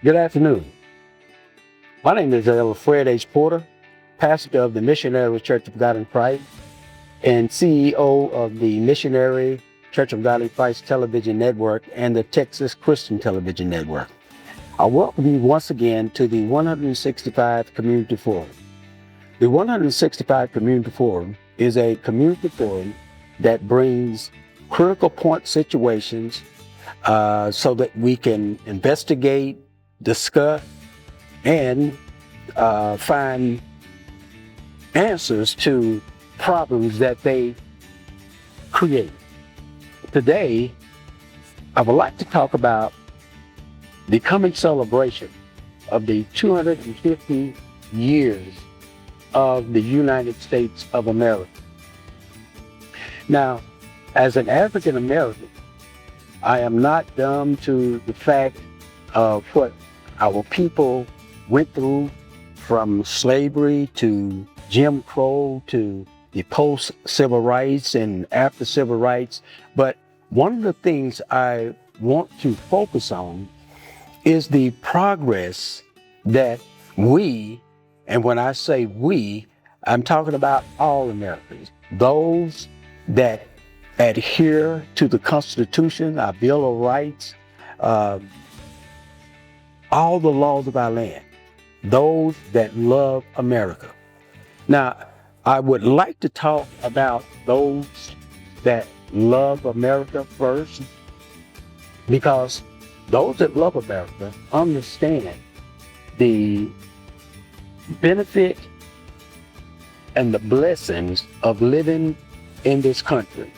Good afternoon. My name is Elder Fred H. Porter, pastor of the Missionary Church of God in Christ and CEO of the Missionary Church of God in Christ Television Network and the Texas Christian Television Network. I welcome you once again to the 165 Community Forum. The 165 Community Forum is a community forum that brings critical point situations so that we can investigate, discuss, and find answers to problems that they create. Today, I would like to talk about the coming celebration of the 250 years of the United States of America. Now, as an African American, I am not dumb to the fact of what our people went through, from slavery to Jim Crow to the post-civil rights and after civil rights. But one of the things I want to focus on is the progress that we, and when I say we, I'm talking about all Americans, those that adhere to the Constitution, our Bill of Rights, all the laws of our land, those that love America. Now, I would like to talk about those that love America first, because those that love America understand the benefit and the blessings of living in this country.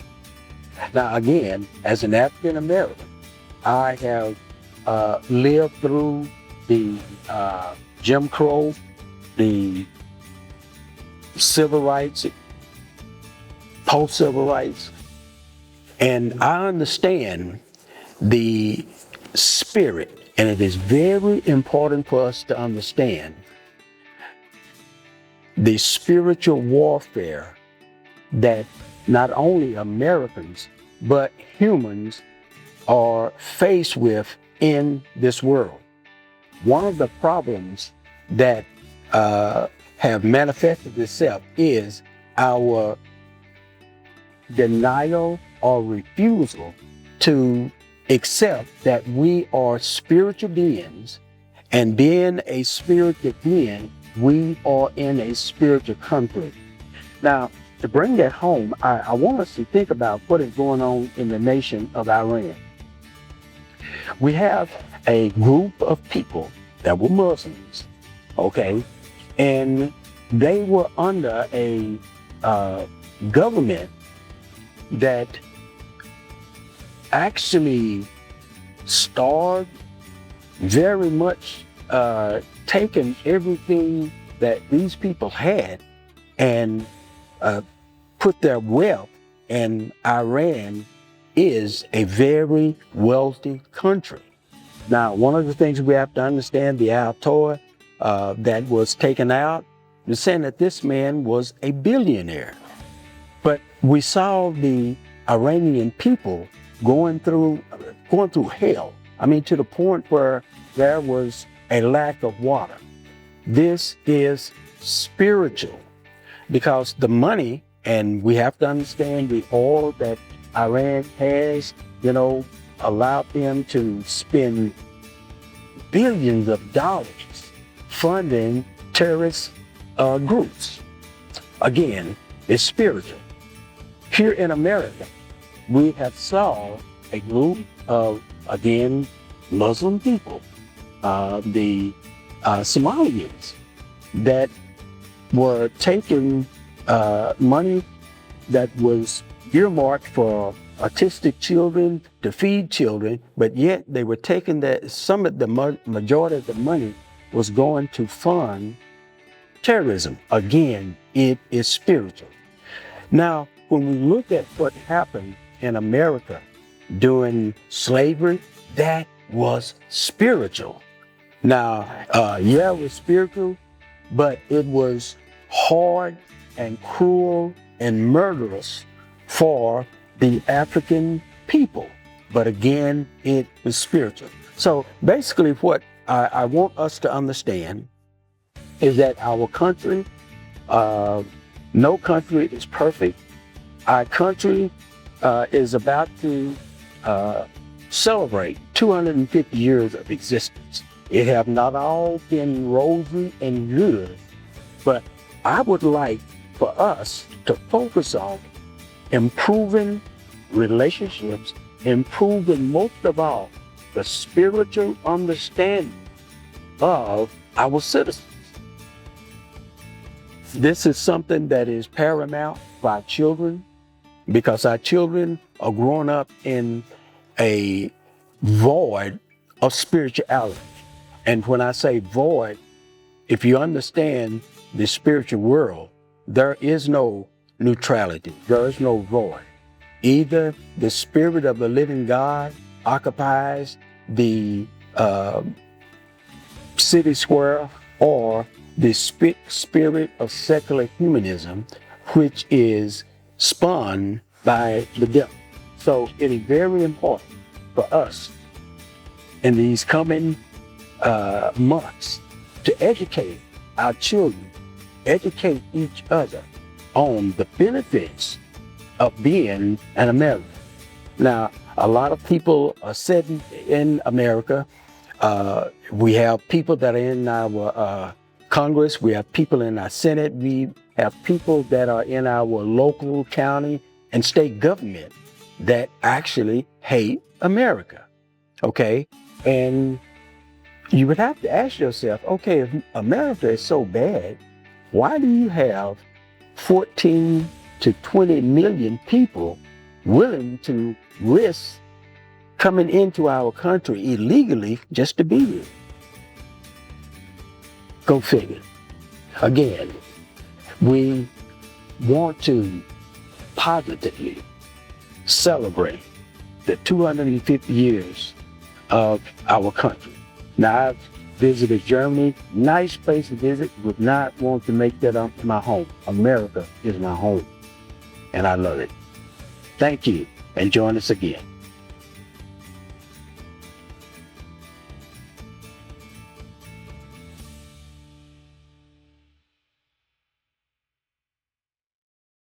Now, again, as an African American, I have lived through the Jim Crow, the civil rights, post-civil rights, and I understand the spirit, and it is very important for us to understand the spiritual warfare that not only Americans, but humans are faced with in this world. One of the problems that have manifested itself is our denial or refusal to accept that we are spiritual beings, and being a spiritual being, we are in a spiritual conflict. Now, to bring that home, I want us to think about what is going on in the nation of Iran. We have a group of people that were Muslims, okay, and they were under a government that actually starved, very much taken everything that these people had and put their wealth, and Iran is a very wealthy country. Now, one of the things we have to understand, the Ayatollah that was taken out, is saying that this man was a billionaire. But we saw the Iranian people going through hell. I mean, to the point where there was a lack of water. This is spiritual, because the money, and we have to understand the oil that Iran has, allowed them to spend billions of dollars funding terrorist groups. Again, it's spiritual. Here in America, we have saw a group of, again, Muslim people, the Somalians, that were taking money that was earmarked for autistic children to feed children, but yet they were taking that majority of the money was going to fund terrorism. Again, it is spiritual. Now, when we look at what happened in America during slavery, that was spiritual. Now, it was spiritual, but it was hard and cruel and murderous for the African people. But again, it was spiritual. So basically what I want us to understand is that our country, no country is perfect. Our country is about to celebrate 250 years of existence. It have not all been rosy and good, but I would like for us to focus on improving relationships, improving most of all the spiritual understanding of our citizens. This is something that is paramount for our children because our children are growing up in a void of spirituality. And when I say void, if you understand the spiritual world, there is no neutrality. There is no void. Either the spirit of the living God occupies the city square or the spirit of secular humanism, which is spun by the devil. So it is very important for us in these coming months to educate our children, educate each other on the benefits of being an American. Now, a lot of people are sitting in America. We have people that are in our Congress. We have people in our Senate. We have people that are in our local, county, and state government that actually hate America. Okay? And you would have to ask yourself, okay, if America is so bad, why do you have 14 to 20 million people willing to risk coming into our country illegally just to be here? Go figure. Again, we want to positively celebrate the 250 years of our country. Now, I've visited Germany, nice place to visit, would not want to make that my home. America is my home, and I love it. Thank you, and join us again.